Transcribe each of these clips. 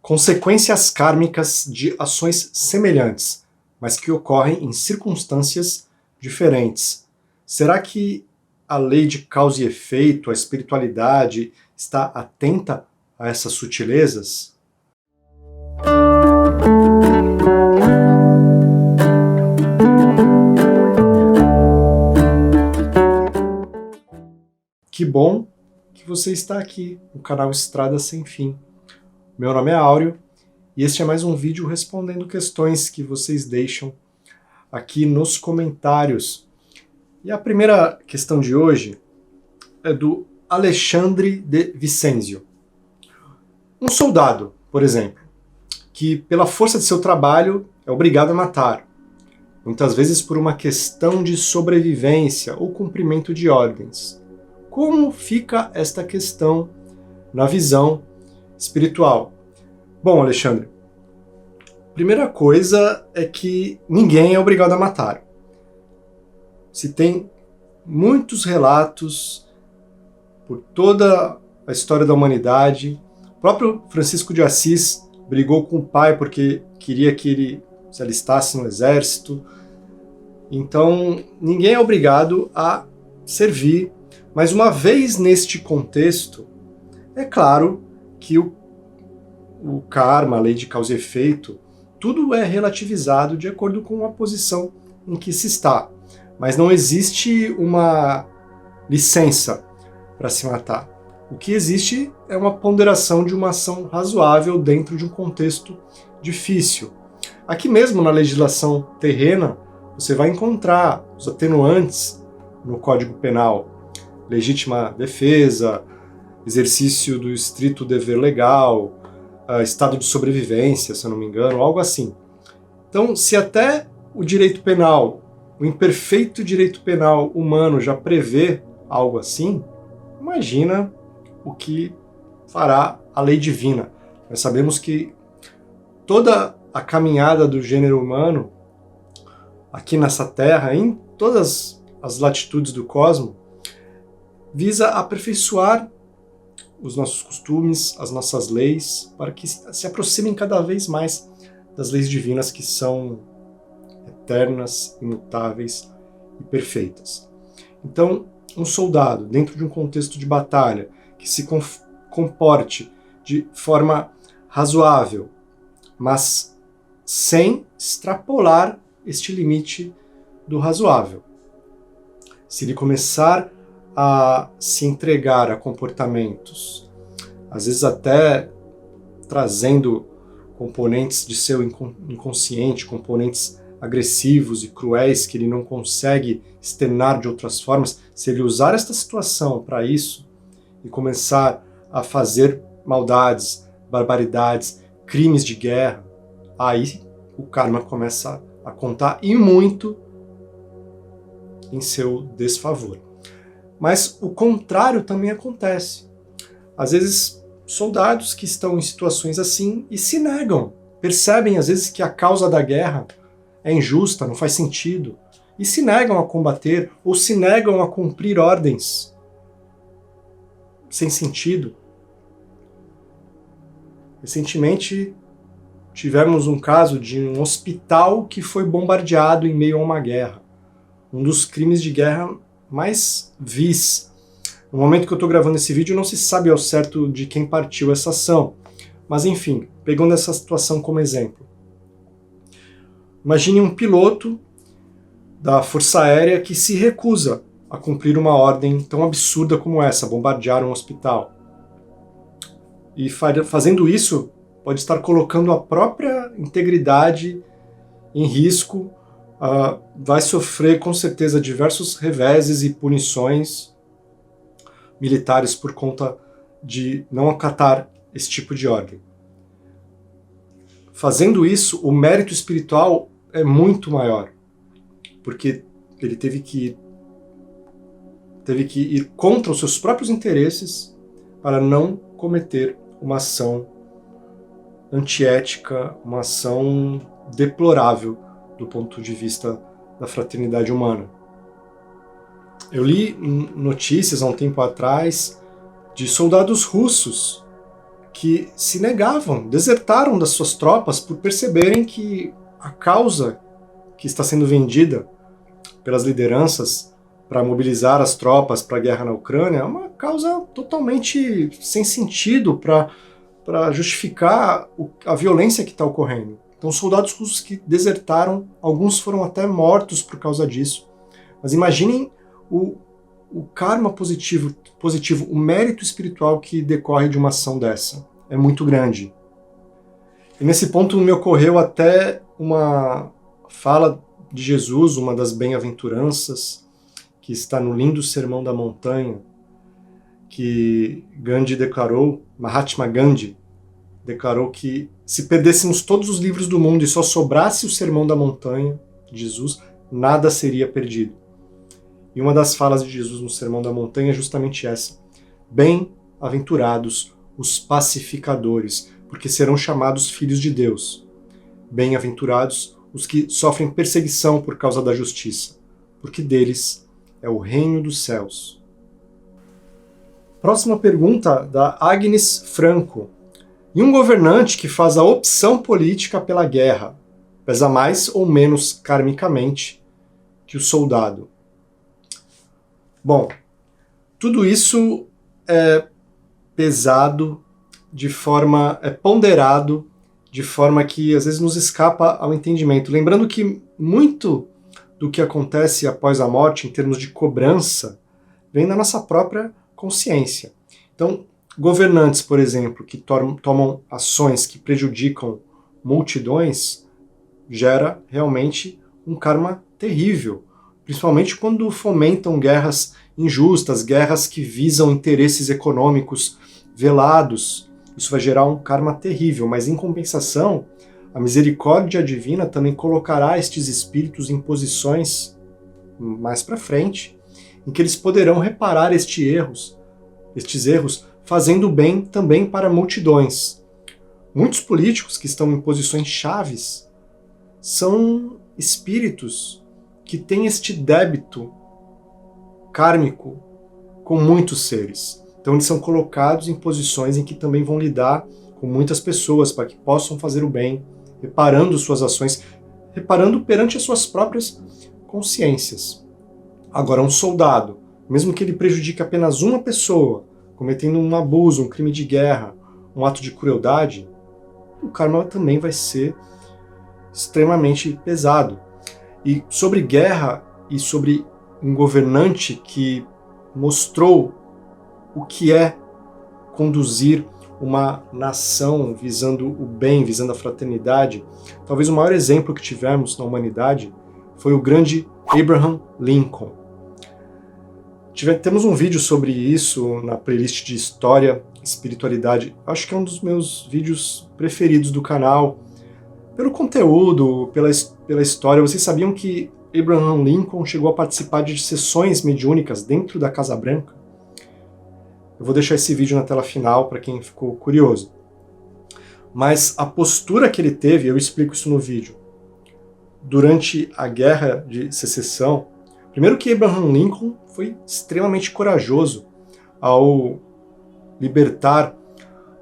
Consequências kármicas de ações semelhantes, mas que ocorrem em circunstâncias diferentes. Será que a lei de causa e efeito, a espiritualidade, está atenta a essas sutilezas? Que bom que você está aqui no canal Estrada Sem Fim. Meu nome é Áureo e este é mais um vídeo respondendo questões que vocês deixam aqui nos comentários. E a primeira questão de hoje é do Alexandre de Vicenzio. Um soldado, por exemplo, que pela força de seu trabalho é obrigado a matar, muitas vezes por uma questão de sobrevivência ou cumprimento de ordens. Como fica esta questão na visão espiritual? Bom, Alexandre, primeira coisa é que ninguém é obrigado a matar. Se tem muitos relatos por toda a história da humanidade. O próprio Francisco de Assis brigou com o pai porque queria que ele se alistasse no exército. Então, ninguém é obrigado a servir. Mas uma vez neste contexto, é claro que o karma, a lei de causa e efeito, tudo é relativizado de acordo com a posição em que se está. Mas não existe uma licença para se matar. O que existe é uma ponderação de uma ação razoável dentro de um contexto difícil. Aqui mesmo na legislação terrena, você vai encontrar os atenuantes no Código Penal. Legítima defesa, exercício do estrito dever legal, estado de sobrevivência, se eu não me engano, algo assim. Então, se até o direito penal, o imperfeito direito penal humano já prevê algo assim, imagina o que fará a lei divina. Nós sabemos que toda a caminhada do gênero humano aqui nessa Terra, em todas as latitudes do cosmos, visa aperfeiçoar os nossos costumes, as nossas leis, para que se aproximem cada vez mais das leis divinas que são eternas, imutáveis e perfeitas. Então, um soldado, dentro de um contexto de batalha, que se comporte de forma razoável, mas sem extrapolar este limite do razoável. Se ele começar a se entregar a comportamentos, às vezes até trazendo componentes de seu inconsciente, componentes agressivos e cruéis que ele não consegue externar de outras formas, se ele usar esta situação para isso e começar a fazer maldades, barbaridades, crimes de guerra, aí o karma começa a contar e muito em seu desfavor. Mas o contrário também acontece. Às vezes, soldados que estão em situações assim e se negam, percebem às vezes que a causa da guerra é injusta, não faz sentido, e se negam a combater ou se negam a cumprir ordens sem sentido. Recentemente, tivemos um caso de um hospital que foi bombardeado em meio a uma guerra. Um dos crimes de guerra mais vis. No momento que eu estou gravando esse vídeo, não se sabe ao certo de quem partiu essa ação. Mas enfim, pegando essa situação como exemplo. Imagine um piloto da Força Aérea que se recusa a cumprir uma ordem tão absurda como essa, bombardear um hospital. E fazendo isso, pode estar colocando a própria integridade em risco, vai sofrer com certeza diversos reveses e punições militares por conta de não acatar esse tipo de ordem. Fazendo isso, o mérito espiritual é muito maior, porque ele teve que ir contra os seus próprios interesses para não cometer uma ação antiética, uma ação deplorável do ponto de vista da fraternidade humana. Eu li notícias há um tempo atrás de soldados russos que se negavam, desertaram das suas tropas por perceberem que a causa que está sendo vendida pelas lideranças para mobilizar as tropas para a guerra na Ucrânia é uma causa totalmente sem sentido para justificar a violência que está ocorrendo. Então, soldados russos que desertaram, alguns foram até mortos por causa disso. Mas imaginem o karma positivo, o mérito espiritual que decorre de uma ação dessa. É muito grande. E nesse ponto me ocorreu até uma fala de Jesus, uma das bem-aventuranças, que está no lindo Sermão da Montanha, que Gandhi declarou, Mahatma Gandhi declarou que se perdêssemos todos os livros do mundo e só sobrasse o Sermão da Montanha de Jesus, nada seria perdido. E uma das falas de Jesus no Sermão da Montanha é justamente essa: bem-aventurados os pacificadores, porque serão chamados filhos de Deus. Bem-aventurados os que sofrem perseguição por causa da justiça, porque deles é o reino dos céus. Próxima pergunta, da Agnes Franco. E um governante que faz a opção política pela guerra pesa mais ou menos karmicamente que o soldado? Bom, tudo isso é pesado de forma, é ponderado de forma que às vezes nos escapa ao entendimento. Lembrando que muito do que acontece após a morte, em termos de cobrança, vem da nossa própria consciência. Então, governantes, por exemplo, que tomam ações que prejudicam multidões, gera realmente um karma terrível, principalmente quando fomentam guerras injustas, guerras que visam interesses econômicos velados. Isso vai gerar um karma terrível, mas em compensação, a misericórdia divina também colocará estes espíritos em posições mais para frente, em que eles poderão reparar estes erros, fazendo bem também para multidões. Muitos políticos que estão em posições chaves são espíritos que têm este débito kármico com muitos seres. Então eles são colocados em posições em que também vão lidar com muitas pessoas para que possam fazer o bem, reparando suas ações, reparando perante as suas próprias consciências. Agora, um soldado, mesmo que ele prejudique apenas uma pessoa, cometendo um abuso, um crime de guerra, um ato de crueldade, o karma também vai ser extremamente pesado. E sobre guerra e sobre um governante que mostrou o que é conduzir uma nação visando o bem, visando a fraternidade, talvez o maior exemplo que tivemos na humanidade foi o grande Abraham Lincoln. Temos um vídeo sobre isso na playlist de História e Espiritualidade. Acho que é um dos meus vídeos preferidos do canal. Pelo conteúdo, pela história. Vocês sabiam que Abraham Lincoln chegou a participar de sessões mediúnicas dentro da Casa Branca? Eu vou deixar esse vídeo na tela final para quem ficou curioso. Mas a postura que ele teve, eu explico isso no vídeo, durante a Guerra de Secessão. Primeiro que Abraham Lincoln foi extremamente corajoso ao libertar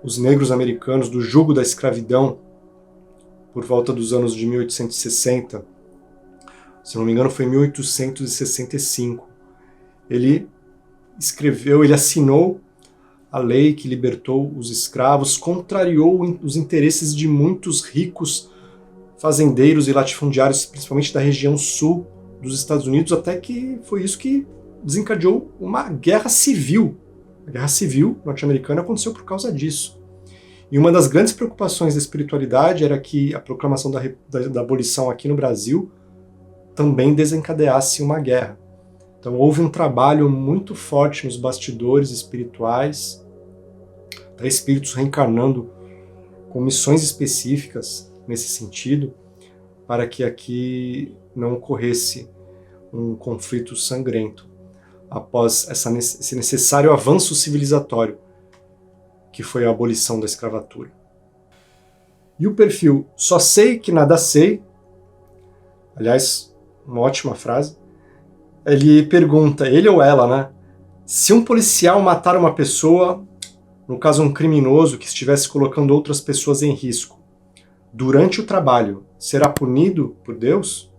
os negros americanos do jugo da escravidão por volta dos anos de 1860. Se não me engano, foi em 1865. Ele assinou a lei que libertou os escravos, contrariou os interesses de muitos ricos fazendeiros e latifundiários, principalmente da região sul dos Estados Unidos, até que foi isso que desencadeou uma guerra civil. A guerra civil norte-americana aconteceu por causa disso. E uma das grandes preocupações da espiritualidade era que a proclamação da abolição aqui no Brasil também desencadeasse uma guerra. Então houve um trabalho muito forte nos bastidores espirituais, até espíritos reencarnando com missões específicas nesse sentido, para que aqui não ocorresse um conflito sangrento após esse necessário avanço civilizatório que foi a abolição da escravatura. E o perfil "só sei que nada sei", aliás, uma ótima frase, ele pergunta, ele ou ela, né? Se um policial matar uma pessoa, no caso um criminoso que estivesse colocando outras pessoas em risco, durante o trabalho, será punido por Deus?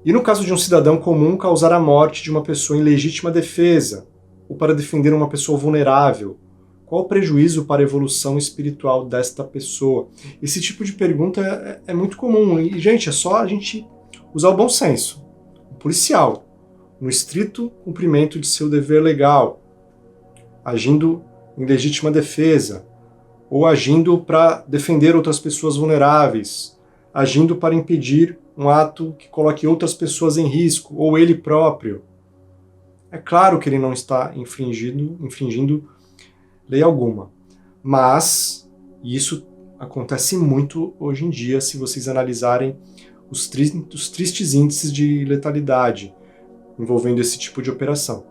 E no caso de um cidadão comum causar a morte de uma pessoa em legítima defesa, ou para defender uma pessoa vulnerável, qual o prejuízo para a evolução espiritual desta pessoa? Esse tipo de pergunta é muito comum. E, gente, é só a gente usar o bom senso. O policial, no estrito cumprimento de seu dever legal, agindo em legítima defesa, ou agindo para defender outras pessoas vulneráveis, agindo para impedir um ato que coloque outras pessoas em risco, ou ele próprio. É claro que ele não está infringindo lei alguma. Mas isso acontece muito hoje em dia, se vocês analisarem os tristes índices de letalidade envolvendo esse tipo de operação.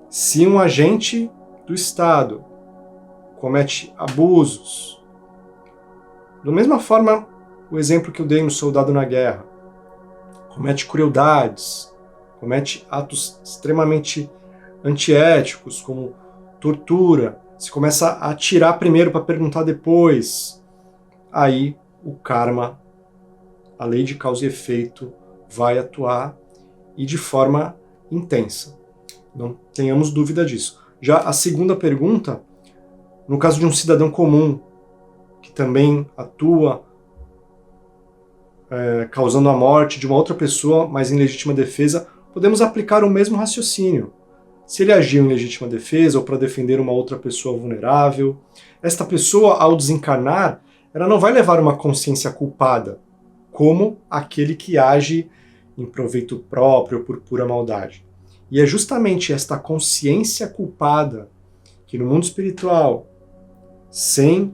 Se um agente do Estado comete abusos, da mesma forma, o exemplo que eu dei no Soldado na Guerra, comete crueldades, comete atos extremamente antiéticos, como tortura, se começa a atirar primeiro para perguntar depois, aí o karma, a lei de causa e efeito, vai atuar e de forma intensa. Não tenhamos dúvida disso. Já a segunda pergunta, no caso de um cidadão comum, que também atua causando a morte de uma outra pessoa, mas em legítima defesa, podemos aplicar o mesmo raciocínio. Se ele agiu em legítima defesa ou para defender uma outra pessoa vulnerável, esta pessoa, ao desencarnar, ela não vai levar uma consciência culpada, como aquele que age em proveito próprio por pura maldade. E é justamente esta consciência culpada que no mundo espiritual, sem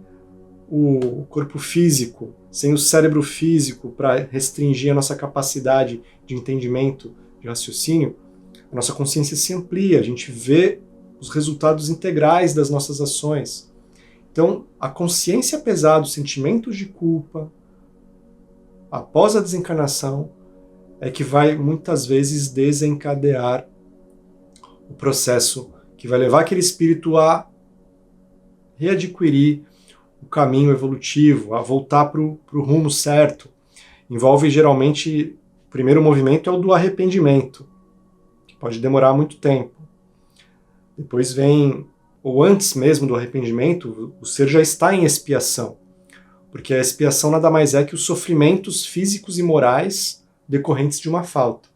o corpo físico, sem o cérebro físico para restringir a nossa capacidade de entendimento, de raciocínio, a nossa consciência se amplia, a gente vê os resultados integrais das nossas ações. Então, a consciência pesada, os sentimentos de culpa, após a desencarnação, é que vai muitas vezes desencadear o processo que vai levar aquele espírito a readquirir o caminho evolutivo, a voltar para o rumo certo. Envolve geralmente, o primeiro movimento é o do arrependimento, que pode demorar muito tempo. Depois vem, ou antes mesmo do arrependimento, o ser já está em expiação, porque a expiação nada mais é que os sofrimentos físicos e morais decorrentes de uma falta.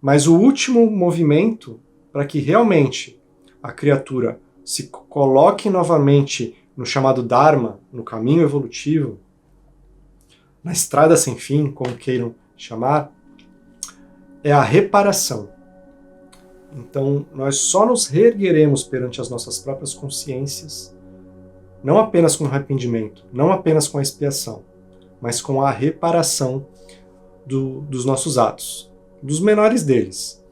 Mas o último movimento, para que realmente a criatura se coloque novamente no chamado Dharma, no caminho evolutivo, na estrada sem fim, como queiram chamar, é a reparação. Então, nós só nos reergueremos perante as nossas próprias consciências, não apenas com o arrependimento, não apenas com a expiação, mas com a reparação dos nossos atos, dos menores deles.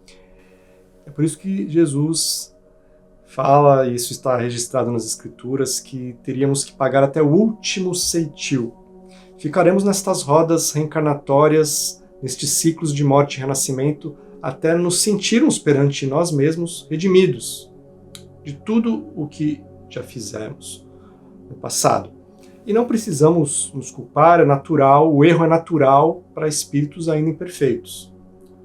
É por isso que Jesus fala, e isso está registrado nas Escrituras, que teríamos que pagar até o último ceitil. Ficaremos nestas rodas reencarnatórias, nestes ciclos de morte e renascimento, até nos sentirmos perante nós mesmos redimidos de tudo o que já fizemos no passado. E não precisamos nos culpar, é natural, o erro é natural para espíritos ainda imperfeitos.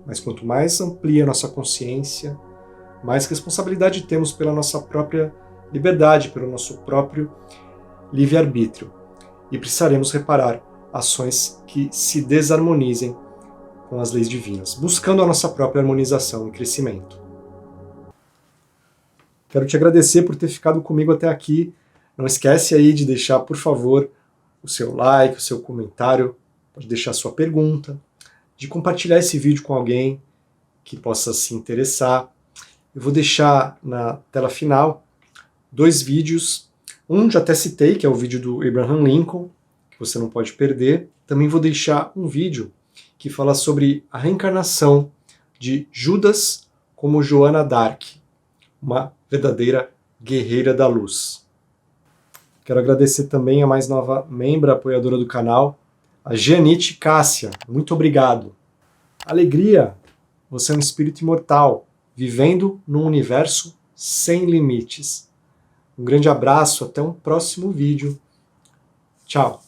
Mas quanto mais amplia a nossa consciência, mais responsabilidade temos pela nossa própria liberdade, pelo nosso próprio livre-arbítrio. E precisaremos reparar ações que se desarmonizem com as leis divinas, buscando a nossa própria harmonização e crescimento. Quero te agradecer por ter ficado comigo até aqui. Não esquece aí de deixar, por favor, o seu like, o seu comentário, pode deixar sua pergunta, de compartilhar esse vídeo com alguém que possa se interessar. Eu vou deixar na tela final 2 vídeos. Um já até citei, que é o vídeo do Abraham Lincoln, que você não pode perder. Também vou deixar um vídeo que fala sobre a reencarnação de Judas como Joana d'Arc, uma verdadeira guerreira da luz. Quero agradecer também a mais nova membra apoiadora do canal, a Gianite Cássia. Muito obrigado. Alegria, você é um espírito imortal, vivendo num universo sem limites. Um grande abraço, até um próximo vídeo. Tchau!